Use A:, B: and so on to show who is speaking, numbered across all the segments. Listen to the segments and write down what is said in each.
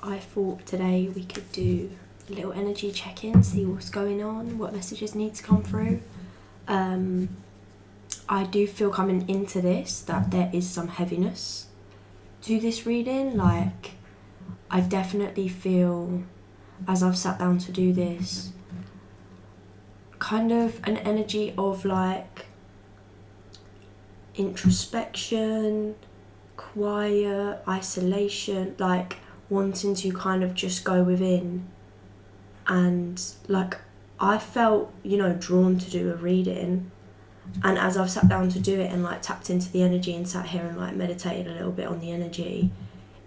A: I thought today we could do a little energy check-in, see what's going on, what messages need to come through. I do feel coming into this that there is some heaviness to this reading. Like, I definitely feel, as I've sat down to do this, kind of an energy of like introspection, quiet, isolation, like wanting to kind of just go within. And like, I felt, drawn to do a reading, and as I've sat down to do it and like tapped into the energy and sat here and like meditated a little bit on the energy,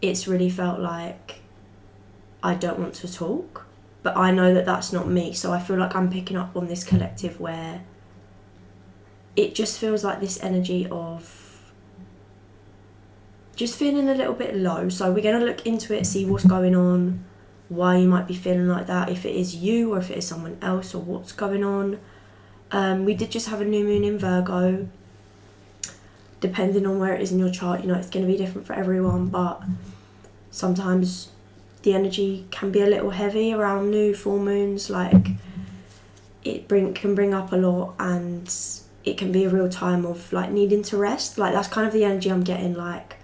A: it's really felt like I don't want to talk, but I know that that's not me. So I feel like I'm picking up on this collective where it just feels like this energy of just feeling a little bit low. So we're going to look into it, see what's going on, why you might be feeling like that, if it is you or if it is someone else, or what's going on. We did just have a new moon in Virgo. Depending on where it is in your chart, it's going to be different for everyone, but sometimes the energy can be a little heavy around new full moons. Like, it can bring up a lot, and it can be a real time of like needing to rest. Like, that's kind of the energy I'm getting, like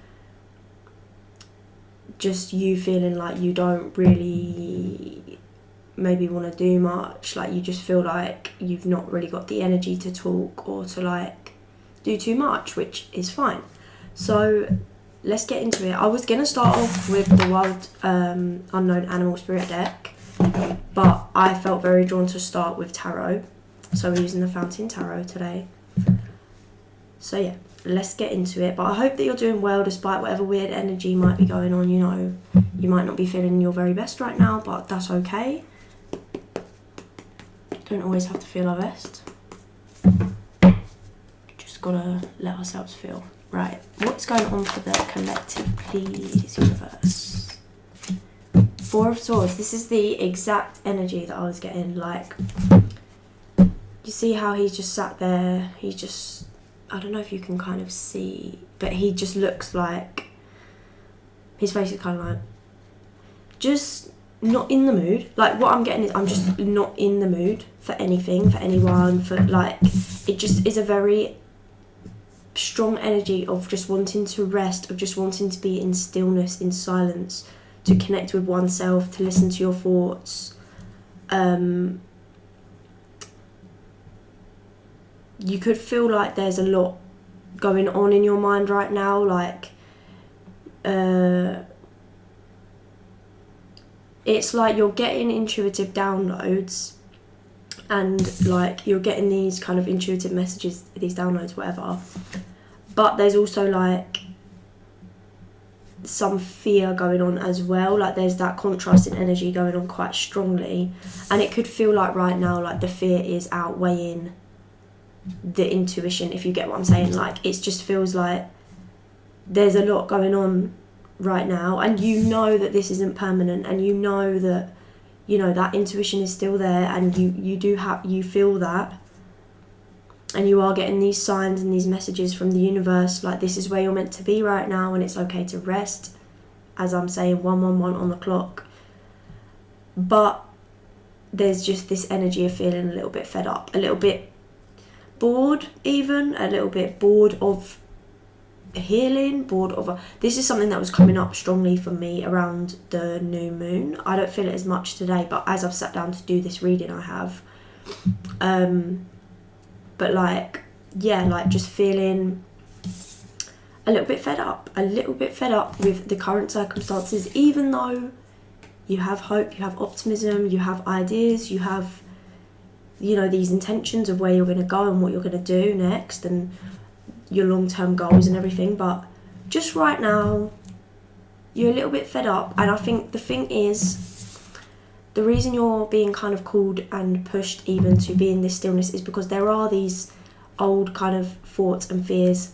A: just you feeling like you don't really maybe want to do much. Like, you just feel like you've not really got the energy to talk or to like do too much, which is fine. So let's get into it. I was going to start off with the Wild Unknown Animal Spirit deck, but I felt very drawn to start with tarot. So we're using the Fountain Tarot today. So yeah, let's get into it. But I hope that you're doing well despite whatever weird energy might be going on. You might not be feeling your very best right now, but that's okay. Don't always have to feel our best. Just gotta let ourselves feel. Right, what's going on for the collective, please, universe? Four of Swords. This is the exact energy that I was getting. Like, you see how he's just sat there. He just, I don't know if you can kind of see, but he just looks like, his face is kind of like, just not in the mood. Like, what I'm getting is I'm just not in the mood for anything, for anyone, for like, it just is a very strong energy of just wanting to rest, of just wanting to be in stillness, in silence, to connect with oneself, to listen to your thoughts. You could feel like there's a lot going on in your mind right now, like it's like you're getting intuitive downloads, and like you're getting these kind of intuitive messages, these downloads, whatever, but there's also like some fear going on as well. Like, there's that contrast in energy going on quite strongly, and it could feel like right now like the fear is outweighing the intuition, if you get what I'm saying. Like, it just feels like there's a lot going on right now, and that this isn't permanent, and that that intuition is still there, and you feel that, and you are getting these signs and these messages from the universe, like this is where you're meant to be right now, and it's okay to rest, as I'm saying, 111 on the clock. But there's just this energy of feeling a little bit fed up, a little bit bored, even a little bit bored of healing, this is something that was coming up strongly for me around the new moon. I don't feel it as much today, but as I've sat down to do this reading, I have. But like, yeah, like just feeling a little bit fed up with the current circumstances, even though you have hope, you have optimism, you have ideas, you have these intentions of where you're going to go and what you're going to do next, and your long-term goals and everything. But just right now you're a little bit fed up, and I think the thing is, the reason you're being kind of called and pushed even to be in this stillness is because there are these old kind of thoughts and fears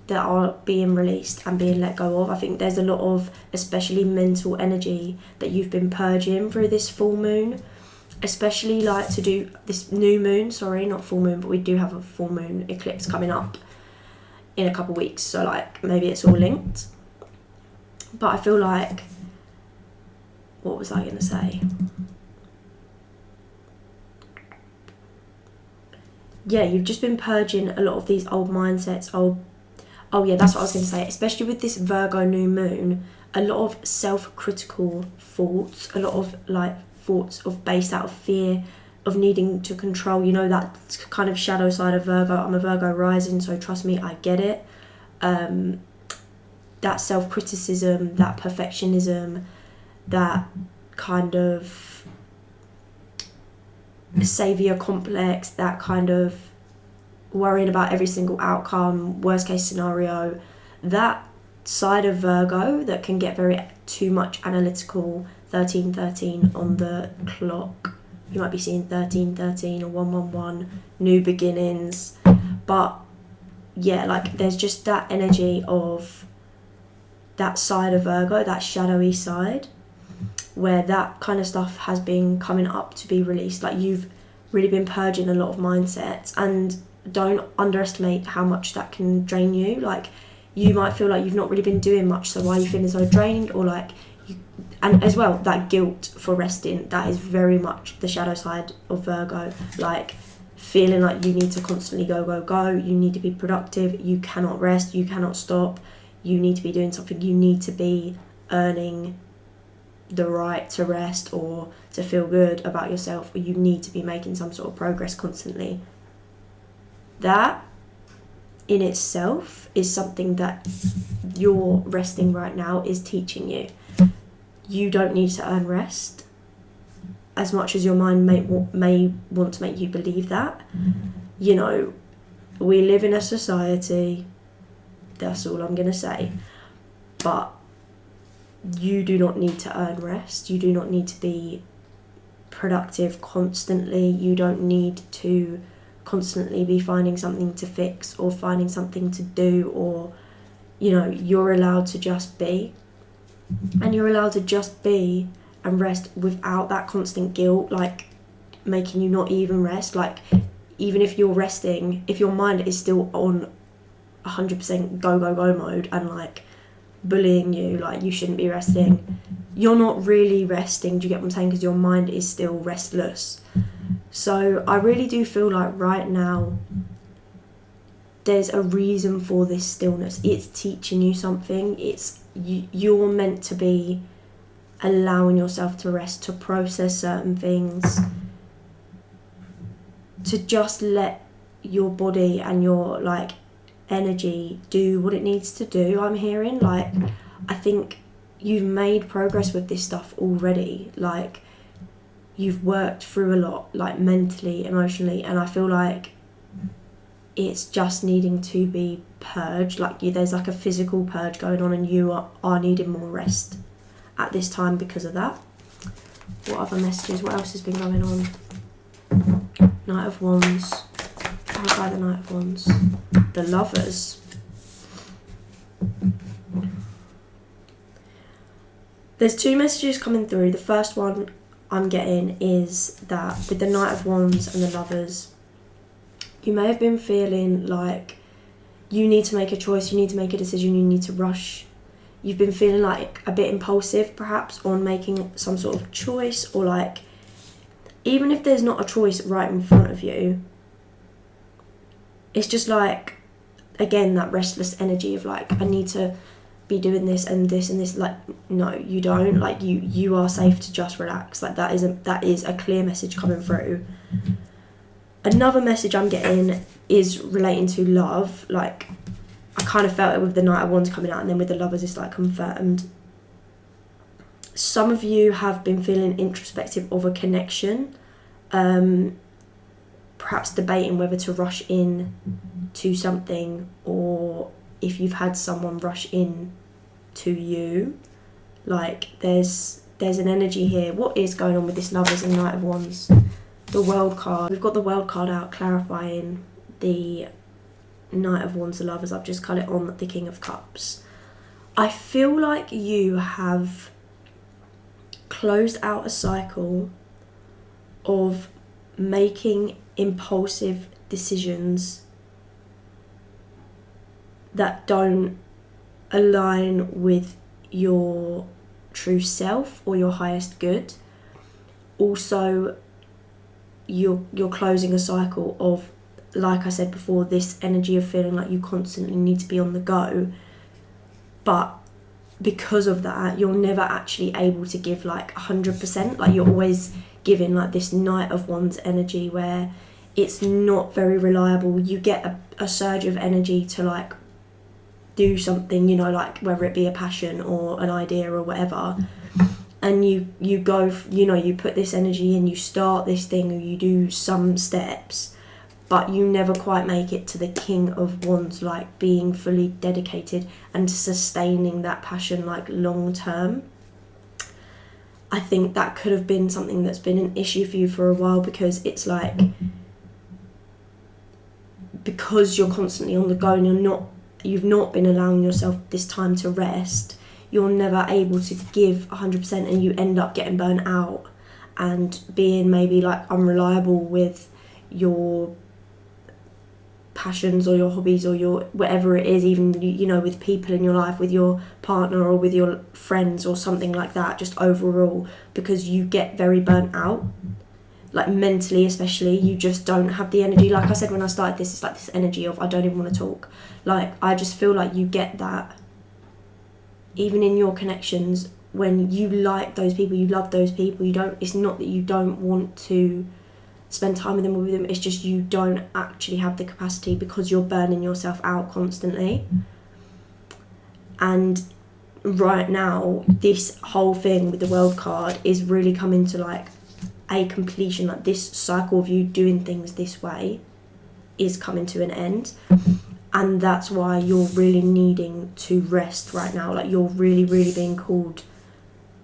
A: that are being released and being let go of. I think there's a lot of, especially mental energy, that you've been purging through this full moon, especially like to do this new moon, sorry, not full moon, but we do have a full moon eclipse coming up in a couple of weeks, so like maybe it's all linked. But I feel like what was I going to say? Yeah, you've just been purging a lot of these old mindsets. Oh yeah, that's what I was going to say. Especially with this Virgo new moon, a lot of self-critical thoughts, a lot of like thoughts of based out of fear, of needing to control. You know, that kind of shadow side of Virgo. I'm a Virgo rising, so trust me, I get it. That self-criticism, that perfectionism, that kind of saviour complex, that kind of worrying about every single outcome, worst case scenario, that side of Virgo that can get very too much analytical. 1313 on the clock, you might be seeing 1313 or 111, new beginnings. But yeah, like there's just that energy of that side of Virgo, that shadowy side, where that kind of stuff has been coming up to be released. Like you've really been purging a lot of mindsets, and don't underestimate how much that can drain you. Like you might feel like you've not really been doing much, so why are you feeling so drained? Or like you, and as well, that guilt for resting, that is very much the shadow side of Virgo. Like feeling like you need to constantly go, you need to be productive, you cannot rest, you cannot stop, you need to be doing something, you need to be earning the right to rest or to feel good about yourself, or you need to be making some sort of progress constantly. That in itself is something that your resting right now is teaching you. You don't need to earn rest, as much as your mind may want to make you believe that. You know, we live in a society, that's all I'm going to say, but you do not need to earn rest. You do not need to be productive constantly. You don't need to constantly be finding something to fix or finding something to do, or, you know, you're allowed to just be. And you're allowed to just be and rest without that constant guilt, like making you not even rest. Like even if you're resting, if your mind is still on 100% go mode and like bullying you, like you shouldn't be resting, you're not really resting. Do you get what I'm saying? Because your mind is still restless. So I really do feel like right now there's a reason for this stillness. It's teaching you something. It's you're meant to be allowing yourself to rest, to process certain things, to just let your body and your like energy do what it needs to do. I'm hearing, like, I think you've made progress with this stuff already. Like you've worked through a lot, like mentally, emotionally, and I feel like it's just needing to be purged. Like there's like a physical purge going on, and you are needing more rest at this time because of that. What other messages? What else has been going on? Knight of Wands. How about the Knight of Wands? The Lovers. There's two messages coming through. The first one I'm getting is that with the Knight of Wands and the Lovers, you may have been feeling like you need to make a choice, you need to make a decision, you need to rush. You've been feeling like a bit impulsive perhaps on making some sort of choice, or like even if there's not a choice right in front of you, it's just like, again, that restless energy of like, I need to be doing this and this and this. Like, no, you don't. Like you are safe to just relax. Like that is a clear message coming through. Another message I'm getting is relating to love. Like I kind of felt it with the Knight of Wands coming out, and then with the Lovers it's like confirmed. Some of you have been feeling introspective of a connection, perhaps debating whether to rush in to something, or if you've had someone rush in to you. Like there's an energy here. What is going on with this Lovers and Knight of Wands? The World card. We've got the World card out clarifying the Knight of Wands, the Lovers. I've just cut it on the King of Cups. I feel like you have closed out a cycle of making impulsive decisions that don't align with your true self or your highest good. Also, you're closing a cycle of, like I said before, this energy of feeling like you constantly need to be on the go, but because of that you're never actually able to give like 100%. Like you're always giving like this Knight of Wands energy where it's not very reliable. You get a surge of energy to like do something, you know, like whether it be a passion or an idea or whatever, and you go, you know, you put this energy in, you start this thing, or you do some steps, but you never quite make it to the King of Wands, like being fully dedicated and sustaining that passion like long term. I think that could have been something that's been an issue for you for a while, because it's like, because you're constantly on the go and you've not been allowing yourself this time to rest, you're never able to give 100%, and you end up getting burnt out and being maybe like unreliable with your passions or your hobbies or your whatever it is, even, you know, with people in your life, with your partner or with your friends or something like that, just overall, because you get very burnt out, like mentally especially. You just don't have the energy. Like I said when I started this, it's like this energy of I don't even want to talk. Like I just feel like you get that even in your connections, when you like those people, you love those people, it's not that you don't want to spend time with them or with them, it's just you don't actually have the capacity because you're burning yourself out constantly. And right now this whole thing with the World card is really coming to like a completion. Like this cycle of you doing things this way is coming to an end, and that's why you're really needing to rest right now. Like you're really being called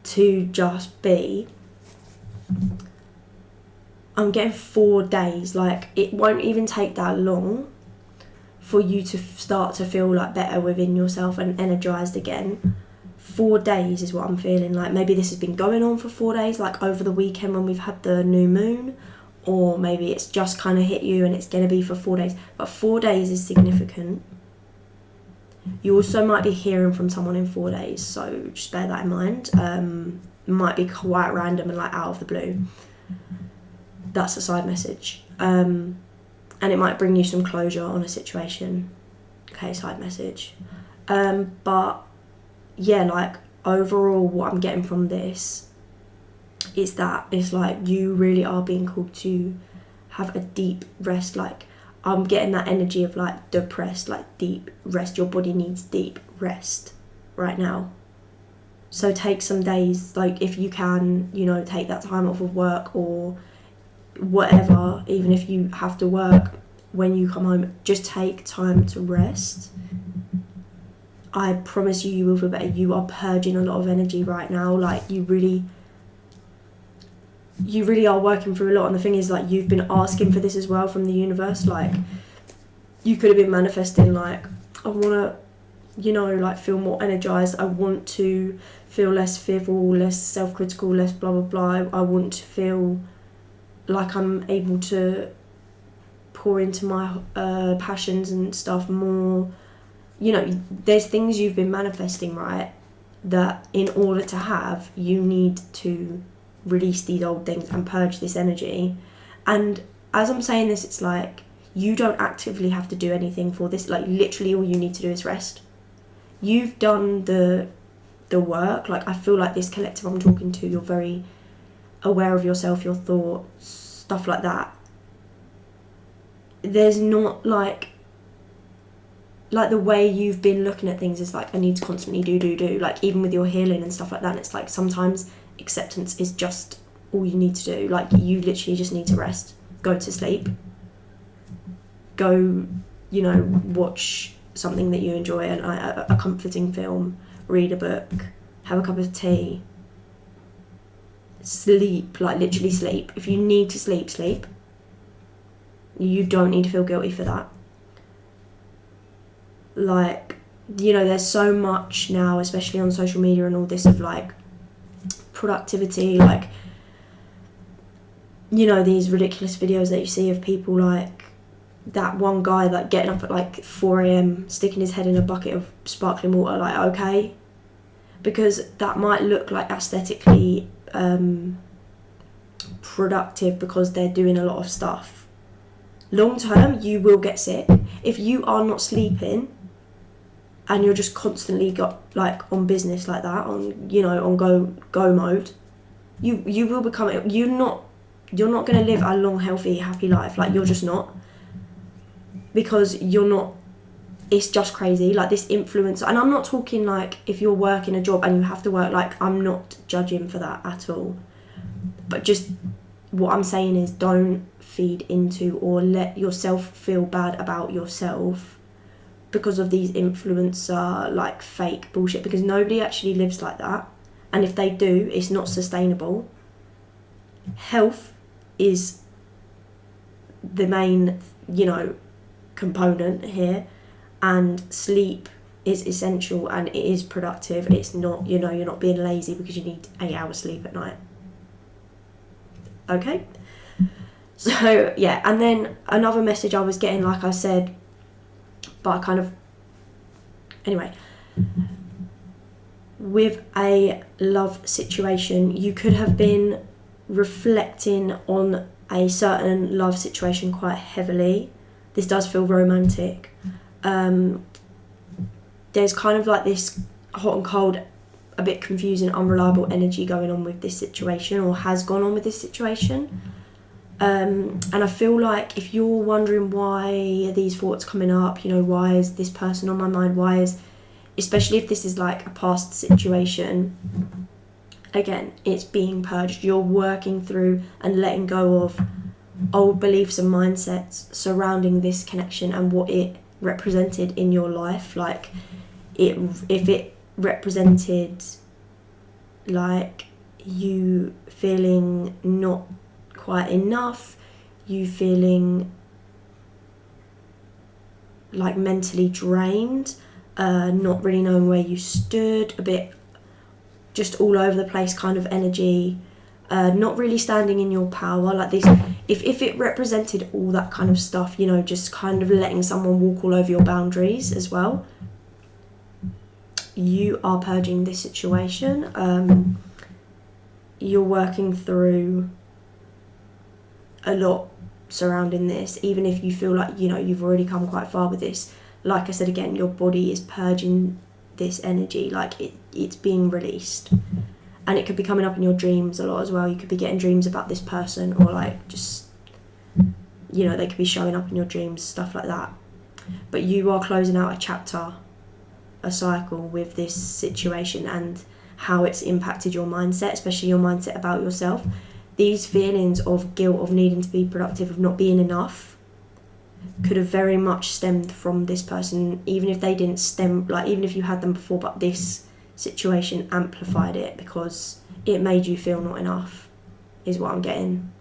A: to just be. I'm getting 4 days. Like it won't even take that long for you to start to feel like better within yourself and energized again. 4 days is what I'm feeling like. Maybe this has been going on for 4 days, like over the weekend when we've had the new moon, or maybe it's just kind of hit you and it's going to be for 4 days. But 4 days is significant. You also might be hearing from someone in 4 days, so just bear that in mind. Might be quite random and like out of the blue. That's a side message. And it might bring you some closure on a situation. Okay, side message. But yeah, like overall what I'm getting from this is that it's like you really are being called to have a deep rest. Like I'm getting that energy of like depressed, like deep rest. Your body needs deep rest right now. So take some days, like if you can, you know, take that time off of work or whatever, even if you have to work when you come home, just take time to rest. I promise you will feel better. You are purging a lot of energy right now. Like you really are working through a lot. And the thing is, like, you've been asking for this as well from the universe. Like you could have been manifesting like, I want to, you know, like feel more energized. I want to feel less fearful, less self-critical, less blah blah blah. I want to feel like I'm able to pour into my passions and stuff more. You know, there's things you've been manifesting, right, that in order to have, you need to release these old things and purge this energy. And as I'm saying this, it's like you don't actively have to do anything for this. Like literally all you need to do is rest. You've done the work. Like I feel like this collective I'm talking to, you're very aware of yourself, your thoughts, stuff like that. There's not like the way you've been looking at things is like, I need to constantly do, like even with your healing and stuff like that. And it's like sometimes acceptance is just all you need to do. Like you literally just need to rest, go to sleep, go, you know, watch something that you enjoy, and a comforting film, read a book, have a cup of tea, sleep, like literally sleep. If you need to sleep, sleep. You don't need to feel guilty for that. Like, you know, there's so much now, especially on social media and all this, of like productivity, like, you know, these ridiculous videos that you see of people like that one guy like getting up at like 4 a.m, sticking his head in a bucket of sparkling water. Like, okay, because that might look like aesthetically productive because they're doing a lot of stuff. Long term, you will get sick if you are not sleeping and you're just constantly on business like that, on on go mode. You will become, you're not going to live a long, healthy, happy life. Like, you're just not, because you're not. It's just crazy, like this influence. And I'm not talking like if you're working a job and you have to work, like, I'm not judging for that at all, but just what I'm saying is, don't feed into or let yourself feel bad about yourself because of these influencer like fake bullshit, because nobody actually lives like that, and if they do, it's not sustainable. Health is the main component here, and sleep is essential and it is productive. It's not, you're not being lazy because you need 8 hours sleep at night. Okay, so yeah. And then another message I was getting, like I said, but anyway, with a love situation, you could have been reflecting on a certain love situation quite heavily. This does feel romantic. There's kind of like this hot and cold, a bit confusing, unreliable energy going on with this situation, or has gone on with this situation. And I feel like if you're wondering why are these thoughts coming up, why is this person on my mind, especially if this is like a past situation, again, it's being purged. You're working through and letting go of old beliefs and mindsets surrounding this connection and what it represented in your life. Like, if it represented like you feeling not quite enough, you feeling like mentally drained, not really knowing where you stood, a bit just all over the place kind of energy, not really standing in your power, like this. If it represented all that kind of stuff, just kind of letting someone walk all over your boundaries as well, you are purging this situation. You're working through a lot surrounding this, even if you feel like you've already come quite far with this. Like I said, again, your body is purging this energy, like it's being released, and it could be coming up in your dreams a lot as well. You could be getting dreams about this person, or like just they could be showing up in your dreams, stuff like that. But you are closing out a chapter, a cycle with this situation and how it's impacted your mindset, especially your mindset about yourself. These feelings of guilt, of needing to be productive, of not being enough, could have very much stemmed from this person, even if they didn't stem, like even if you had them before, but this situation amplified it because it made you feel not enough, is what I'm getting.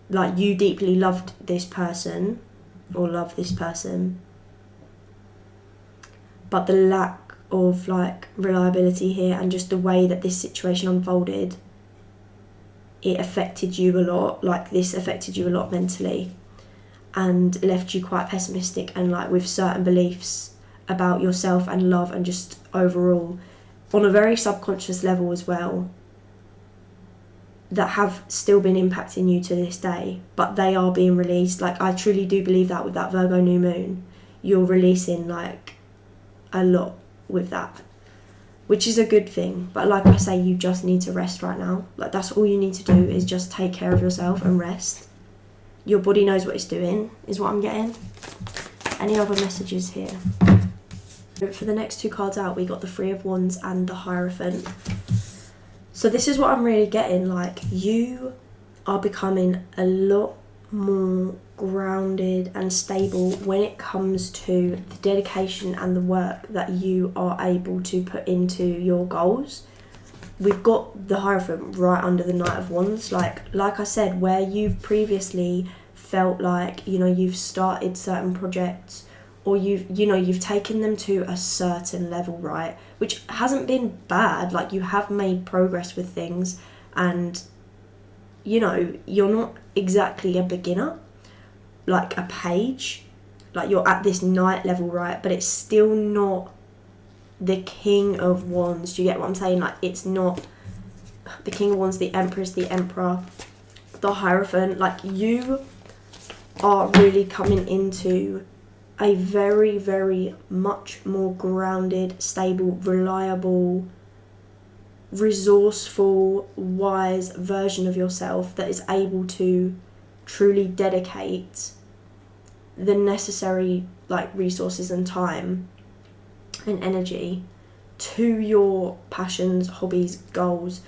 A: Like, you deeply loved this person or love this person, but the lack of like reliability here and just the way that this situation unfolded, it affected you a lot. Like, this affected you a lot mentally and left you quite pessimistic and like with certain beliefs about yourself and love and just overall on a very subconscious level as well, that have still been impacting you to this day, but they are being released. Like, I truly do believe that with that Virgo new moon, you're releasing like a lot with that, which is a good thing. But like I say, you just need to rest right now. Like, that's all you need to do, is just take care of yourself and rest. Your body knows what it's doing, is what I'm getting. Any other messages here? For the next two cards out, we got the Three of Wands and the Hierophant. So this is what I'm really getting, like, you are becoming a lot more grounded and stable when it comes to the dedication and the work that you are able to put into your goals. We've got the Hierophant right under the Knight of Wands. Like I said, where you've previously felt like, you've started certain projects, or you've taken them to a certain level, right? Which hasn't been bad. Like, you have made progress with things, and you're not exactly a beginner, like a page. Like, you're at this knight level, right? But it's still not the King of Wands. Do you get what I'm saying? Like, it's not the King of Wands, the Empress, the Emperor, the Hierophant. Like, you are really coming into a very, very much more grounded, stable, reliable, resourceful, wise version of yourself that is able to truly dedicate the necessary like resources and time and energy to your passions, hobbies, goals,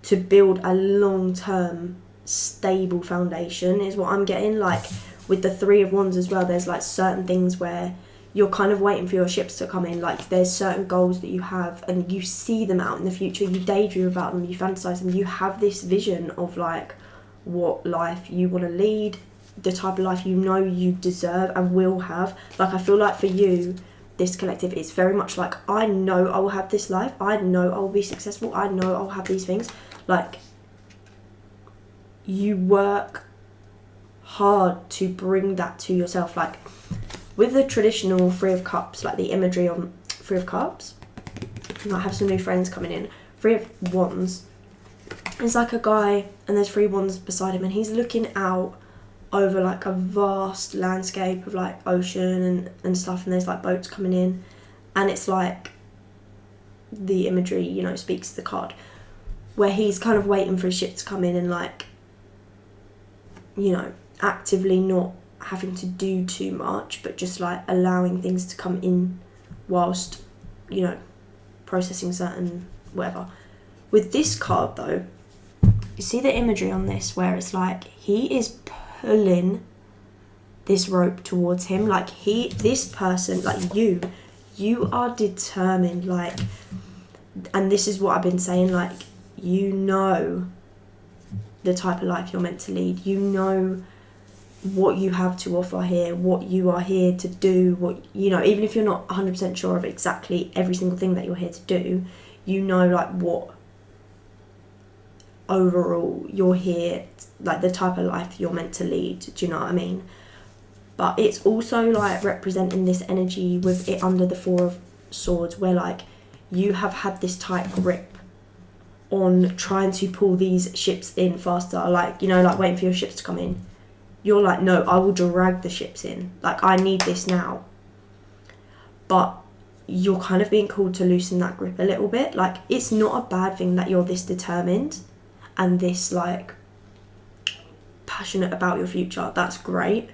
A: to build a long-term stable foundation is what I'm getting. Like with the Three of Wands as well, there's like certain things where you're kind of waiting for your ships to come in. Like there's certain goals that you have and you see them out in the future, you daydream about them, you fantasize them, you have this vision of like what life you want to lead, the type of life you know you deserve and will have. Like I feel like for you, this collective is very much like, I know I will have this life, I know I will be successful, I know I'll have these things. Like you work hard to bring that to yourself. Like with the traditional Three of Cups, like the imagery on Three of Cups, and I have some new friends coming in, Three of Wands, it's like a guy and there's three wands beside him and he's looking out over like a vast landscape of like ocean and stuff, and there's like boats coming in, and it's like the imagery, you know, speaks to the card where he's kind of waiting for a ship to come in and like, you know, actively not having to do too much but just like allowing things to come in whilst, you know, processing certain whatever. With this card though, you see the imagery on this where it's like he is pulling this rope towards him. Like this person, like you are determined, like, and this is what I've been saying, like, you know the type of life you're meant to lead, you know what you have to offer here, what you are here to do, what, you know, even if you're not 100% sure of exactly every single thing that you're here to do, you know, like, what overall you're here, like the type of life you're meant to lead. Do you know what I mean? But it's also like representing this energy with it under the Four of Swords where like you have had this tight grip on trying to pull these ships in faster, like, you know, like waiting for your ships to come in. You're like, no, I will drag the ships in, like I need this now. But you're kind of being called to loosen that grip a little bit. Like it's not a bad thing that you're this determined and this like passionate about your future. That's great,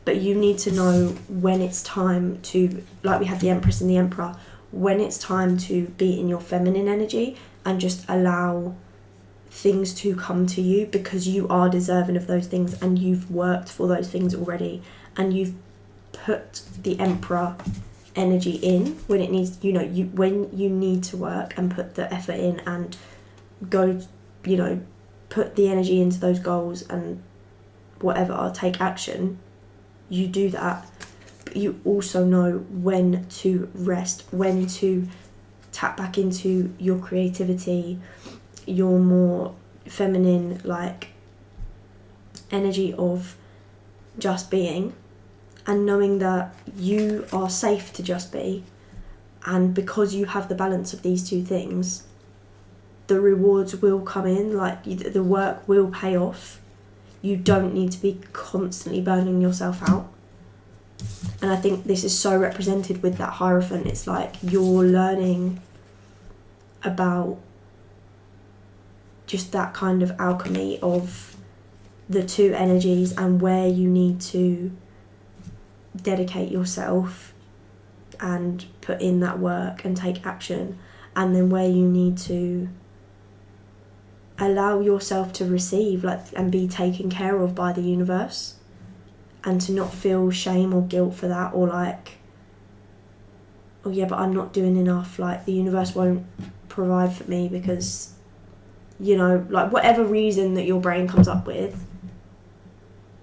A: but you need to know when it's time to, like we have the Empress and the Emperor, when it's time to be in your feminine energy and just allow things to come to you, because you are deserving of those things and you've worked for those things already, and you've put the Emperor energy in when it needs, you know, when you need to work and put the effort in and go, you know, put the energy into those goals and whatever, take action, you do that. But you also know when to rest, when to tap back into your creativity, your more feminine like energy of just being, and knowing that you are safe to just be. And because you have the balance of these two things, the rewards will come in, like the work will pay off. You don't need to be constantly burning yourself out. And I think this is so represented with that Hierophant. It's like you're learning about just that kind of alchemy of the two energies and where you need to dedicate yourself and put in that work and take action, and then where you need to allow yourself to receive, like, and be taken care of by the universe, and to not feel shame or guilt for that, or like, oh yeah, but I'm not doing enough, like the universe won't provide for me because, you know, like whatever reason that your brain comes up with,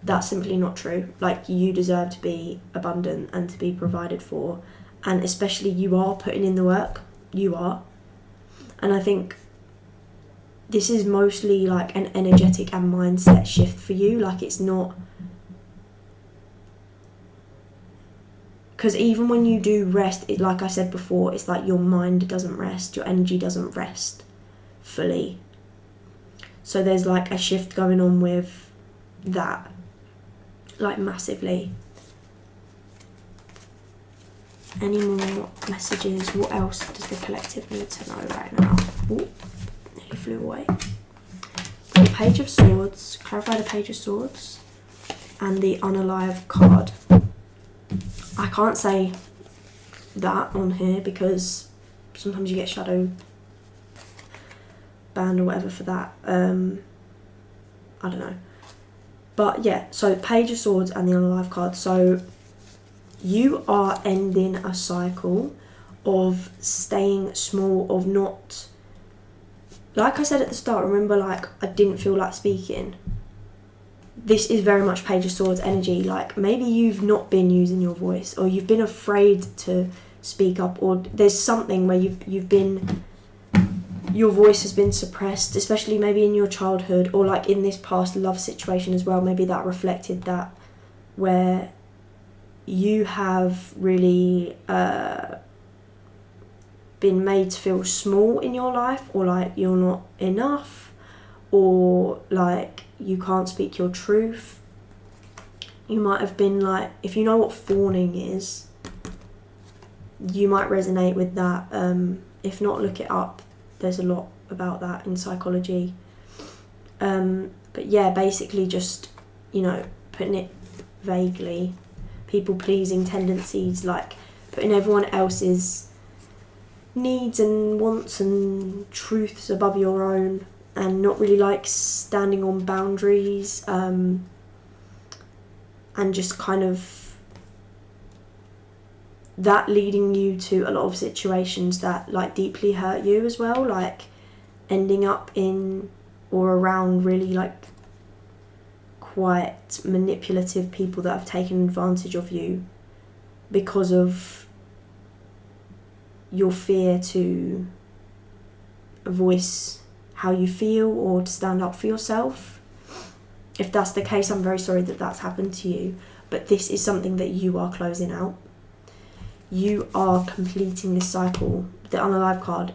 A: that's simply not true. Like you deserve to be abundant and to be provided for, and especially you are putting in the work, you are. And I think this is mostly like an energetic and mindset shift for you. Like it's not Because even when you do rest, it, like I said before, it's like your mind doesn't rest, your energy doesn't rest fully. So there's like a shift going on with that, like massively. Any more messages? What else does the collective need to know right now? Ooh, nearly flew away. Page of Swords, clarify the Page of Swords, and the Unalive card. I can't say that on here because sometimes you get shadow banned or whatever for that. I don't know. But yeah, so Page of Swords and the Unalive card. So you are ending a cycle of staying small, of not... Like I said at the start, remember, like, I didn't feel like speaking. This is very much Page of Swords energy. Like, maybe you've not been using your voice, or you've been afraid to speak up, or there's something where you've been... Your voice has been suppressed, especially maybe in your childhood, or like in this past love situation as well. Maybe that reflected that, where you have really been made to feel small in your life, or like you're not enough, or like you can't speak your truth. You might have been like, if you know what fawning is, you might resonate with that. If not, look it up. There's a lot about that in psychology. But yeah, basically just, you know, putting it vaguely, people pleasing tendencies, like putting everyone else's needs and wants and truths above your own, and not really like standing on boundaries, and just kind of that leading you to a lot of situations that like deeply hurt you as well, like ending up in or around really like quite manipulative people that have taken advantage of you because of your fear to voice how you feel or to stand up for yourself. If that's the case, I'm very sorry that that's happened to you, but this is something that you are closing out. You are completing this cycle. The Unalive card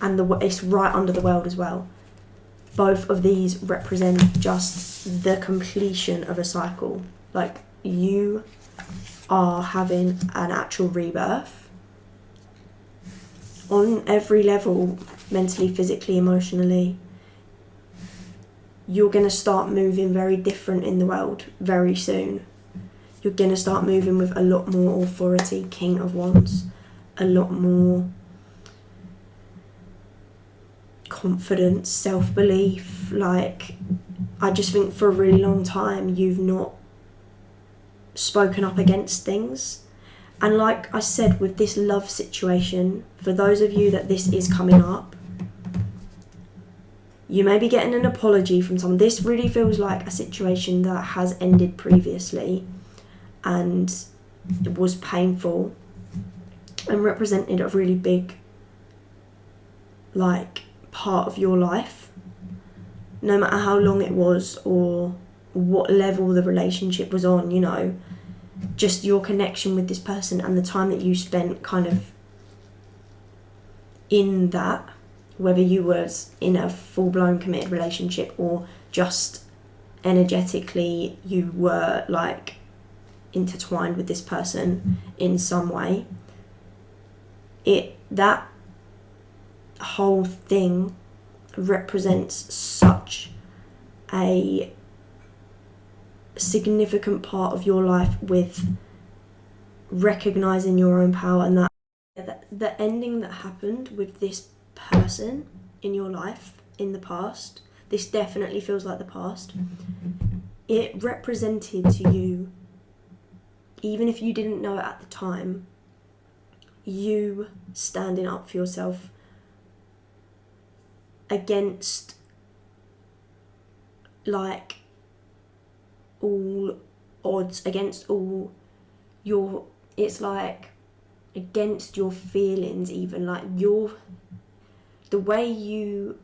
A: and it's right under the World as well. Both of these represent just the completion of a cycle. Like, you are having an actual rebirth on every level, mentally, physically, emotionally. You're going to start moving very different in the world very soon. You're going to start moving with a lot more authority, King of Wands, a lot more confidence, self-belief. Like, I just think for a really long time you've not spoken up against things. And like I said, with this love situation, for those of you that this is coming up, you may be getting an apology from someone. This really feels like a situation that has ended previously and it was painful and represented a really big like part of your life, no matter how long it was or what level the relationship was on, you know, just your connection with this person and the time that you spent kind of in that, whether you was in a full-blown committed relationship or just energetically you were like intertwined with this person in some way. That whole thing represents such a significant part of your life with recognizing your own power, and that the ending that happened with this person in your life in the past, this definitely feels like the past, it represented to you, even if you didn't know it at the time, you standing up for yourself against like all odds, against all your, it's like against your feelings, even like the way you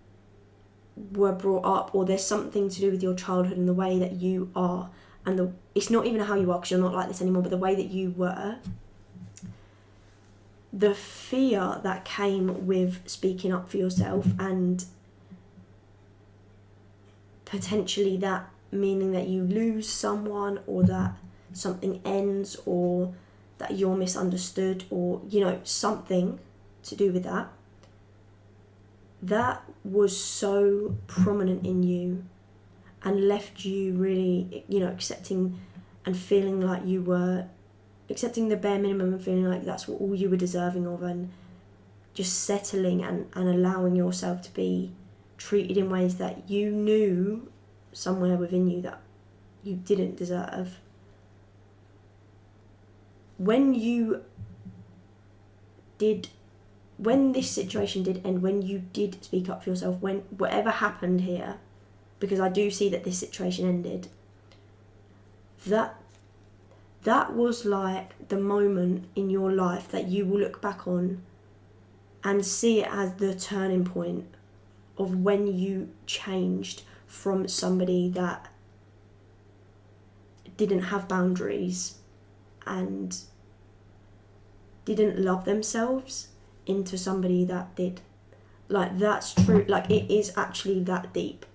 A: were brought up, or there's something to do with your childhood and the way that you are, and it's not even how you are because you're not like this anymore, but the way that you were the fear that came with speaking up for yourself, and potentially that meaning that you lose someone, or that something ends, or that you're misunderstood, or, you know, something to do with that, that was so prominent in you and left you really, you know, accepting and feeling like you were accepting the bare minimum and feeling like that's what all you were deserving of, and just settling and allowing yourself to be treated in ways that you knew somewhere within you that you didn't deserve. When this situation did end, when you did speak up for yourself, when whatever happened here, because I do see that this situation ended, that was like the moment in your life that you will look back on and see it as the turning point of when you changed from somebody that didn't have boundaries and didn't love themselves into somebody that did. Like, that's true. Like, it is actually that deep.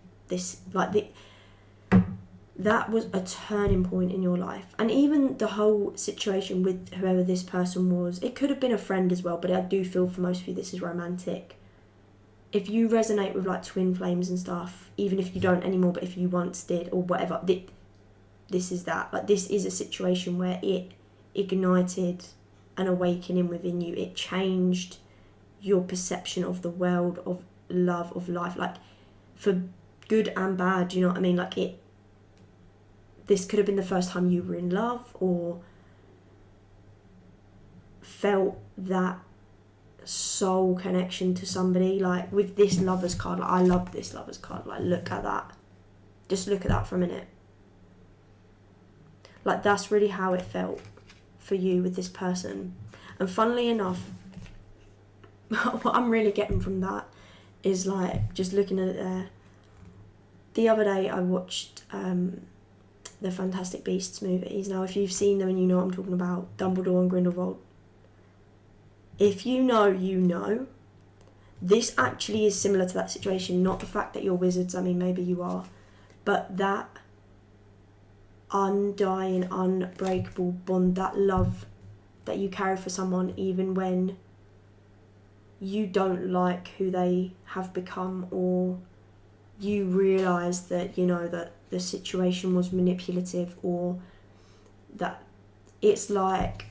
A: That was a turning point in your life. And even the whole situation with whoever this person was, it could have been a friend as well, but I do feel for most of you this is romantic. If you resonate with like twin flames and stuff, even if you don't anymore, but if you once did or whatever, this is that. Like, this is a situation where it ignited an awakening within you. It changed your perception of the world, of love, of life, like for good and bad, you know what I mean? Like, this could have been the first time you were in love or felt that soul connection to somebody. Like, with this Lovers card, like, I love this Lovers card. Like, look at that. Just look at that for a minute. Like, that's really how it felt for you with this person. And funnily enough, what I'm really getting from that is, like, just looking at it there. The other day I watched the Fantastic Beasts movies. Now, if you've seen them and you know what I'm talking about, Dumbledore and Grindelwald. If you know, you know. This actually is similar to that situation. Not the fact that you're wizards, I mean, maybe you are. But that undying, unbreakable bond, that love that you carry for someone even when you don't like who they have become, or you realise that, you know, that the situation was manipulative, or that it's like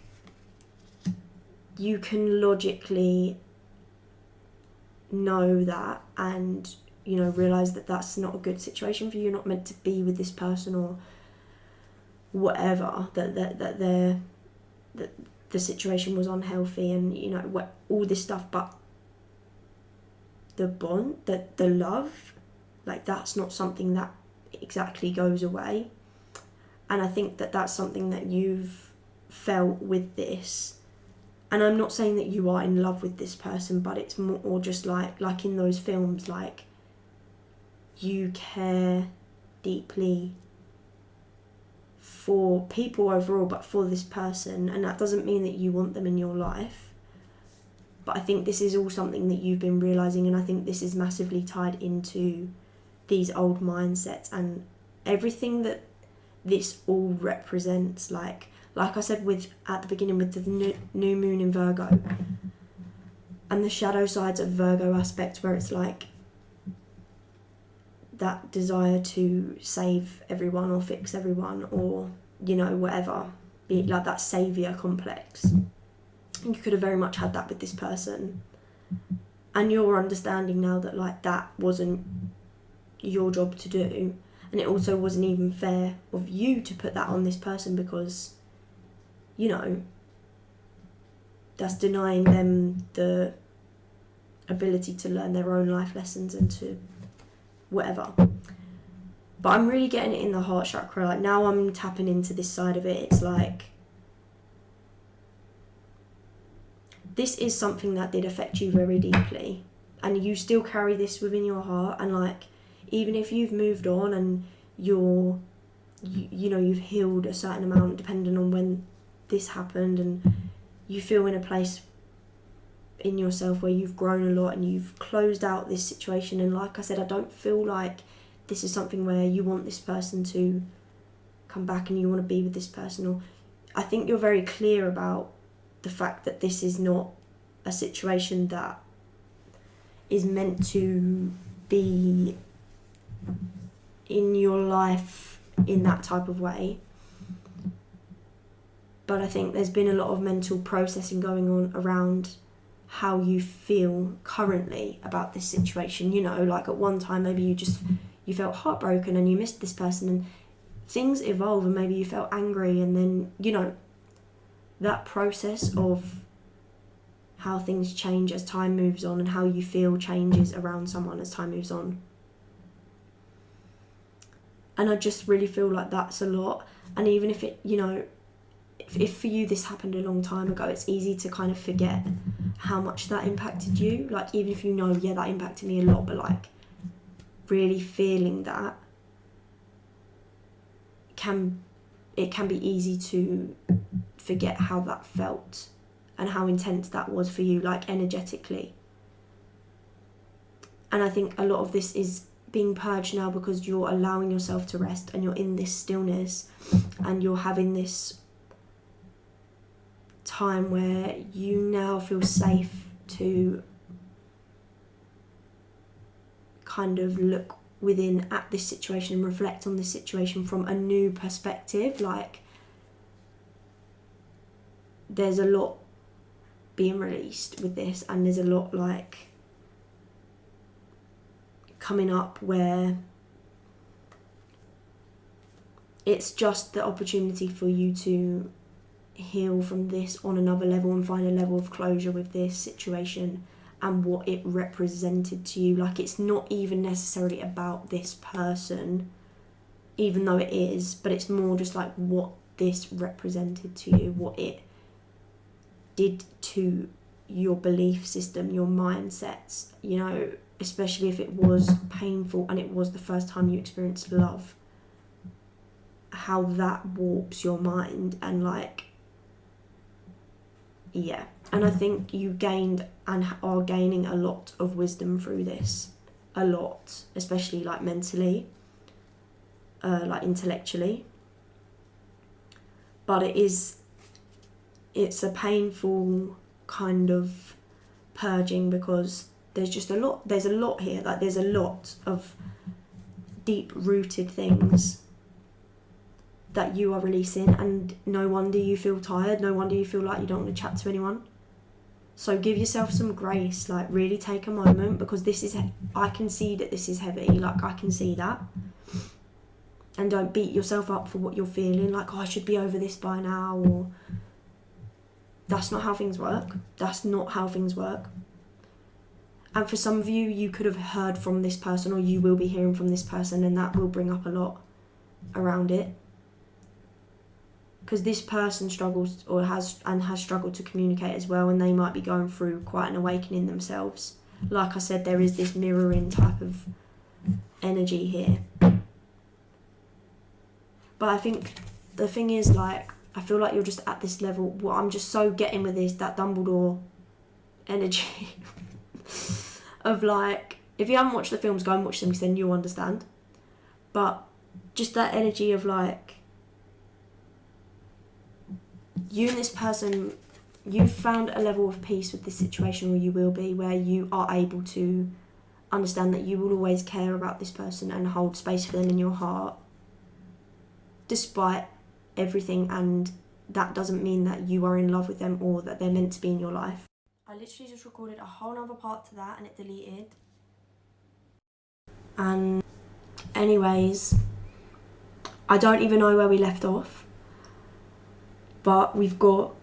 A: you can logically know that and, you know, realise that that's not a good situation for you. You're not meant to be with this person or whatever, that the situation was unhealthy and, you know, all this stuff, but the bond, the love, like, that's not something that exactly goes away. And I think that that's something that you've felt with this. And I'm not saying that you are in love with this person, but it's more just like in those films, like, you care deeply for people overall, but for this person, and that doesn't mean that you want them in your life. But I think this is all something that you've been realising, and I think this is massively tied into these old mindsets and everything that this all represents. Like I said at the beginning with the new moon in Virgo and the shadow sides of Virgo aspect, where it's like that desire to save everyone or fix everyone, or, you know, whatever, be like that saviour complex. And you could have very much had that with this person, and you're understanding now that, like, that wasn't your job to do, and it also wasn't even fair of you to put that on this person, because, you know, that's denying them the ability to learn their own life lessons and to whatever. But I'm really getting it in the heart chakra. Like, now I'm tapping into this side of it. It's like, this is something that did affect you very deeply, and you still carry this within your heart. And, like, even if you've moved on and you know, you've healed a certain amount depending on when this happened, and you feel in a place in yourself where you've grown a lot and you've closed out this situation. And like I said, I don't feel like this is something where you want this person to come back and you want to be with this person. Or I think you're very clear about the fact that this is not a situation that is meant to be in your life in that type of way. But I think there's been a lot of mental processing going on around how you feel currently about this situation. You know, like at one time maybe you felt heartbroken and you missed this person, and things evolve, and maybe you felt angry, and then, you know, that process of how things change as time moves on and how you feel changes around someone as time moves on. And I just really feel like that's a lot. And even if it, you know, if for you this happened a long time ago, it's easy to kind of forget how much that impacted you. Like, even if you know, yeah, that impacted me a lot, but like really feeling that it can be easy to forget how that felt and how intense that was for you, like energetically. And I think a lot of this is being purged now because you're allowing yourself to rest and you're in this stillness and you're having this time where you now feel safe to kind of look within at this situation and reflect on this situation from a new perspective. Like, there's a lot being released with this, and there's a lot like coming up where it's just the opportunity for you to heal from this on another level and find a level of closure with this situation and what it represented to you. Like, it's not even necessarily about this person, even though it is, but it's more just like what this represented to you, what it did to your belief system, your mindsets, you know, especially if it was painful and it was the first time you experienced love, how that warps your mind. And like, yeah, and I think you gained and are gaining a lot of wisdom through this, a lot, especially like mentally, like intellectually. But it's a painful kind of purging because there's a lot here, like there's a lot of deep rooted things that you are releasing, and no wonder you feel tired, no wonder you feel like you don't want to chat to anyone. So give yourself some grace, like really take a moment, because I can see that this is heavy, like I can see that. And don't beat yourself up for what you're feeling, like, oh, I should be over this by now, or that's not how things work. That's not how things work. And for some of you, you could have heard from this person, or you will be hearing from this person, and that will bring up a lot around it. Because this person struggles or has struggled to communicate as well, and they might be going through quite an awakening themselves. Like I said, there is this mirroring type of energy here. But I think the thing is, like, I feel like you're just at this level. What I'm just so getting with this, that Dumbledore energy of like, if you haven't watched the films, go and watch them because then you'll understand. But just that energy of like, you and this person, you've found a level of peace with this situation, or you will be, where you are able to understand that you will always care about this person and hold space for them in your heart despite everything, and that doesn't mean that you are in love with them or that they're meant to be in your life. I literally just recorded a whole nother part to that and it deleted. And anyways, I don't even know where we left off, but we've got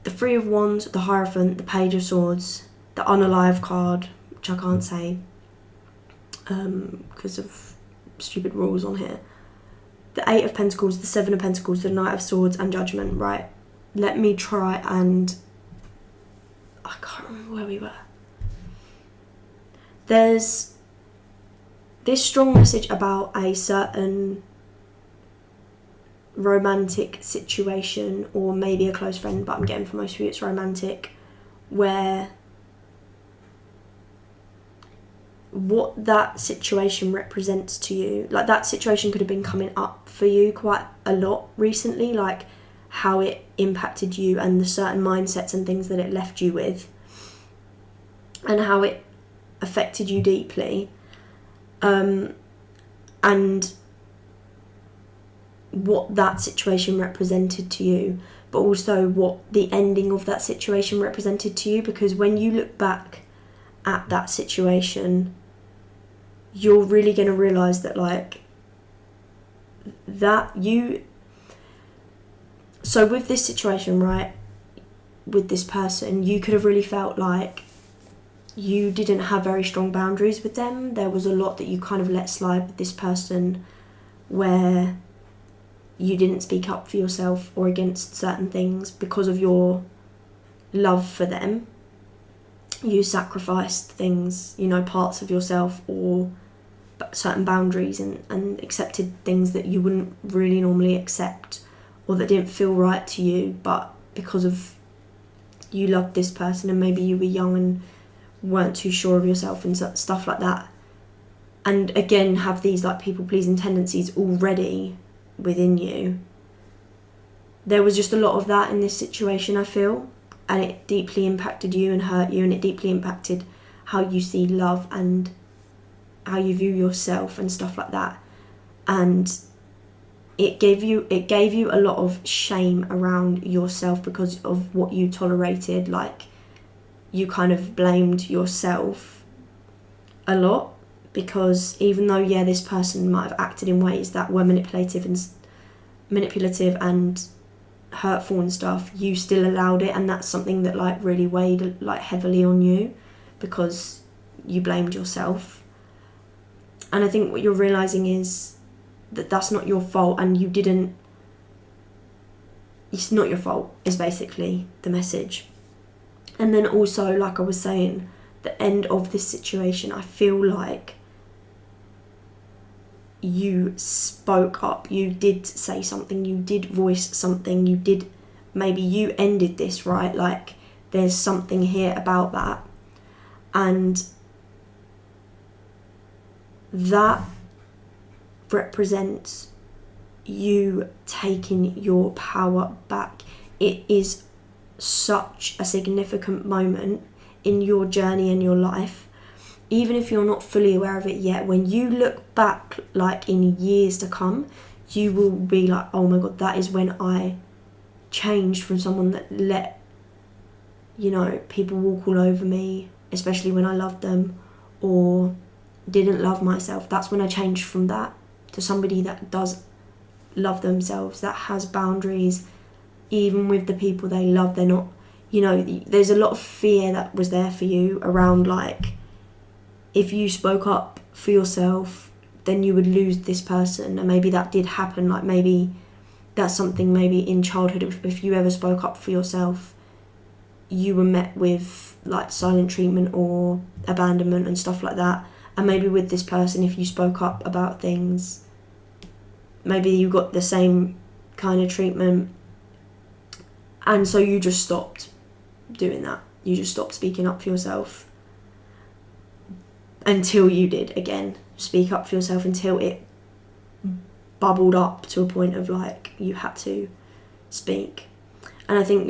A: the Three of Wands, the Hierophant, the Page of Swords, the Unalive card, which I can't say because of stupid rules on here, the Eight of Pentacles, the Seven of Pentacles, the Knight of Swords, and Judgment. Right, let me try and... I can't remember where we were. There's this strong message about a certain romantic situation, or maybe a close friend, but I'm getting for most of you it's romantic, where what that situation represents to you, like that situation could have been coming up for you quite a lot recently, like how it impacted you and the certain mindsets and things that it left you with and how it affected you deeply, and what that situation represented to you, but also what the ending of that situation represented to you. Because when you look back at that situation, you're really going to realise that, like, that you... So with this situation, right, with this person, you could have really felt like you didn't have very strong boundaries with them. There was a lot that you kind of let slide with this person, where you didn't speak up for yourself or against certain things because of your love for them. You sacrificed things, you know, parts of yourself or certain boundaries, and accepted things that you wouldn't really normally accept or that didn't feel right to you, but because of you loved this person and maybe you were young and weren't too sure of yourself and stuff like that. And again, have these like people-pleasing tendencies already within you. There was just a lot of that in this situation, I feel, and it deeply impacted you and hurt you, and it deeply impacted how you see love and how you view yourself and stuff like that. And it gave you a lot of shame around yourself because of what you tolerated. Like, you kind of blamed yourself a lot, because even though, yeah, this person might have acted in ways that were manipulative and hurtful and stuff, you still allowed it, and that's something that like really weighed like heavily on you because you blamed yourself. And I think what you're realising is that that's not your fault, and it's not your fault is basically the message. And then also, like I was saying, the end of this situation, I feel like you spoke up, you did say something, you did voice something, maybe you ended this, right? Like, there's something here about that. And that represents you taking your power back. It is such a significant moment in your journey and your life. Even if you're not fully aware of it yet, when you look back, like in years to come, you will be like, oh my God, that is when I changed from someone that let, you know, people walk all over me, especially when I loved them, or didn't love myself. That's when I changed from that to somebody that does love themselves, that has boundaries, even with the people they love. They're not, you know, there's a lot of fear that was there for you around, like, if you spoke up for yourself, then you would lose this person. And maybe that did happen. Like, maybe that's something, maybe in childhood, if you ever spoke up for yourself, you were met with like silent treatment or abandonment and stuff like that. And maybe with this person, if you spoke up about things, maybe you got the same kind of treatment. And so you just stopped doing that. You just stopped speaking up for yourself until you did, again, speak up for yourself, until it bubbled up to a point of like you had to speak. And I think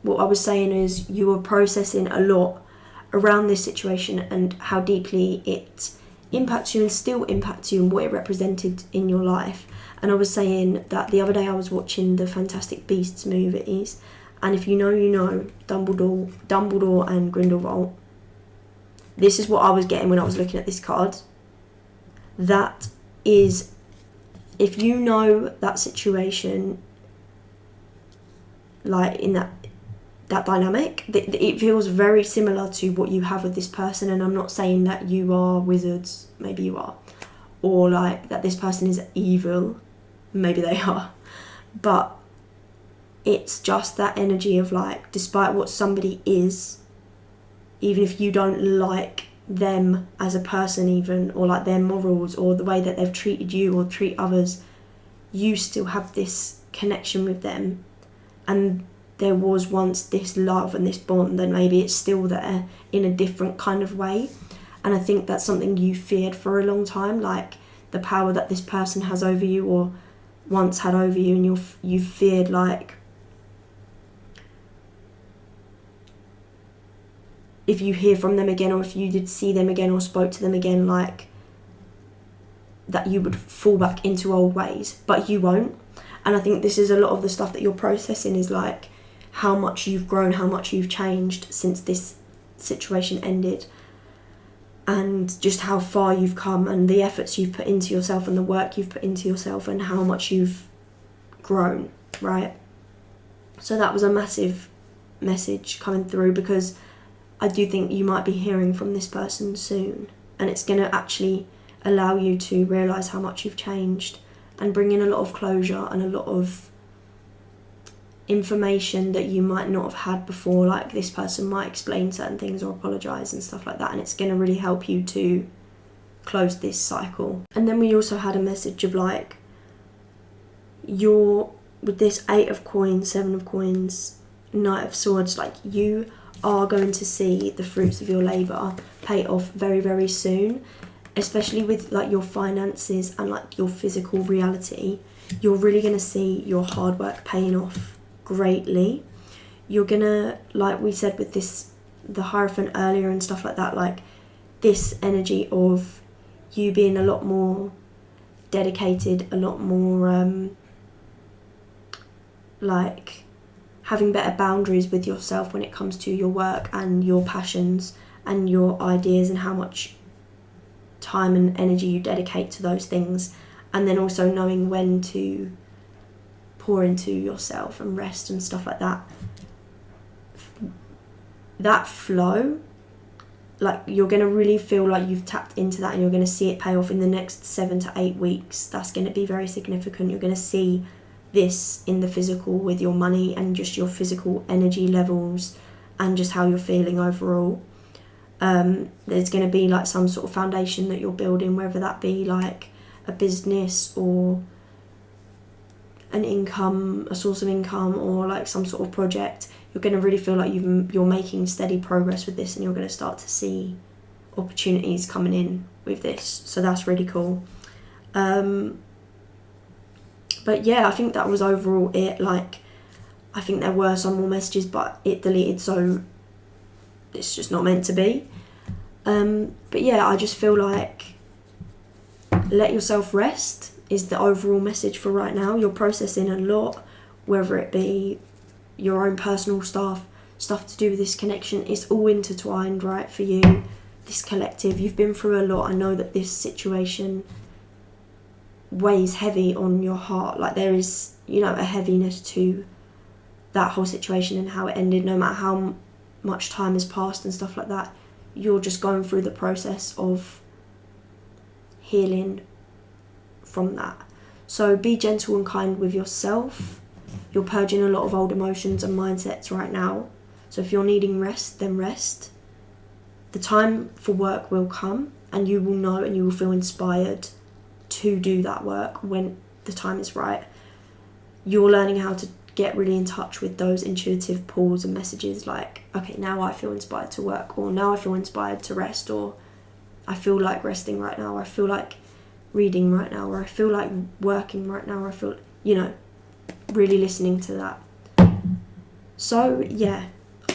A: what I was saying is you were processing a lot around this situation and how deeply it impacts you and still impacts you and what it represented in your life. And I was saying that the other day I was watching the Fantastic Beasts movies, and if you know, you know, Dumbledore and Grindelwald. This is what I was getting when I was looking at this card. That is, if you know that situation, like in that dynamic, it feels very similar to what you have with this person. And I'm not saying that you are wizards, maybe you are, or like that this person is evil, maybe they are, but it's just that energy of like, despite what somebody is, even if you don't like them as a person even, or like their morals or the way that they've treated you or treat others, you still have this connection with them. And there was once this love and this bond, and maybe it's still there in a different kind of way. And I think that's something you feared for a long time, like the power that this person has over you or once had over you, and you feared like if you hear from them again, or if you did see them again or spoke to them again, like that you would fall back into old ways, but you won't. And I think this is a lot of the stuff that you're processing, is like how much you've grown, how much you've changed since this situation ended, and just how far you've come, and the efforts you've put into yourself and the work you've put into yourself, and how much you've grown, right? So that was a massive message coming through, because I do think you might be hearing from this person soon, and it's going to actually allow you to realise how much you've changed and bring in a lot of closure and a lot of information that you might not have had before. Like this person might explain certain things or apologise and stuff like that, and it's going to really help you to close this cycle. And then we also had a message of like, you're with this 8 of coins, 7 of coins, Knight of Swords, like you are going to see the fruits of your labour pay off very, very soon, especially with like your finances and like your physical reality. You're really going to see your hard work paying off greatly. You're going to, like we said with this, the Hierophant earlier and stuff like that, like this energy of you being a lot more dedicated, a lot more like having better boundaries with yourself when it comes to your work and your passions and your ideas, and how much time and energy you dedicate to those things, and then also knowing when to pour into yourself and rest and stuff like that. That flow, like you're going to really feel like you've tapped into that, and you're going to see it pay off in the next 7 to 8 weeks. That's going to be very significant. You're going to see this in the physical with your money and just your physical energy levels and just how you're feeling overall. There's going to be like some sort of foundation that you're building, whether that be like a business or an income, a source of income, or like some sort of project. You're going to really feel like you're making steady progress with this, and you're going to start to see opportunities coming in with this. So that's really cool. But yeah, I think that was overall it. Like, I think there were some more messages, but it deleted, so it's just not meant to be. But yeah, I just feel like let yourself rest is the overall message for right now. You're processing a lot, whether it be your own personal stuff to do with this connection. It's all intertwined, right, for you, this collective. You've been through a lot. I know that this situation weighs heavy on your heart. Like there is, you know, a heaviness to that whole situation and how it ended. No matter how much time has passed and stuff like that, you're just going through the process of healing from that. So be gentle and kind with yourself. You're purging a lot of old emotions and mindsets right now. So if you're needing rest, then rest. The time for work will come, and you will know and you will feel inspired to do that work when the time is right. You're learning how to get really in touch with those intuitive pulls and messages like, okay, now I feel inspired to work, or now I feel inspired to rest, or I feel like resting right now, or I feel like reading right now, or I feel like working right now, or I feel, you know, really listening to that. So yeah,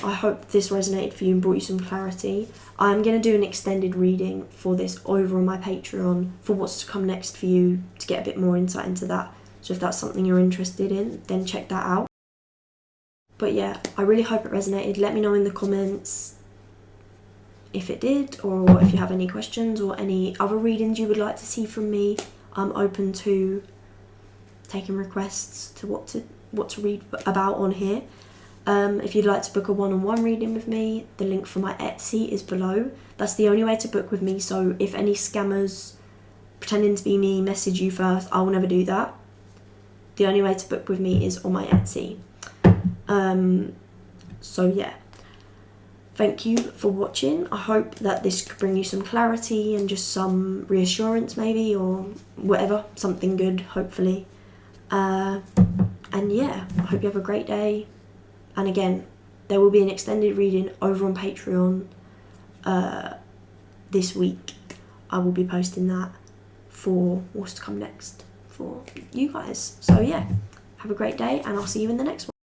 A: I hope this resonated for you and brought you some clarity. I'm going to do an extended reading for this over on my Patreon for what's to come next for you, to get a bit more insight into that. So if that's something you're interested in, then check that out. But yeah, I really hope it resonated. Let me know in the comments if it did, or if you have any questions or any other readings you would like to see from me. I'm open to taking requests to what to read about on here. If you'd like to book a one-on-one reading with me, the link for my Etsy is below. That's the only way to book with me, so if any scammers pretending to be me message you first, I will never do that. The only way to book with me is on my Etsy. So yeah, thank you for watching. I hope that this could bring you some clarity and just some reassurance maybe, or whatever, something good, hopefully. And yeah, I hope you have a great day. And again, there will be an extended reading over on Patreon this week. I will be posting that for what's to come next for you guys. So yeah, have a great day, and I'll see you in the next one.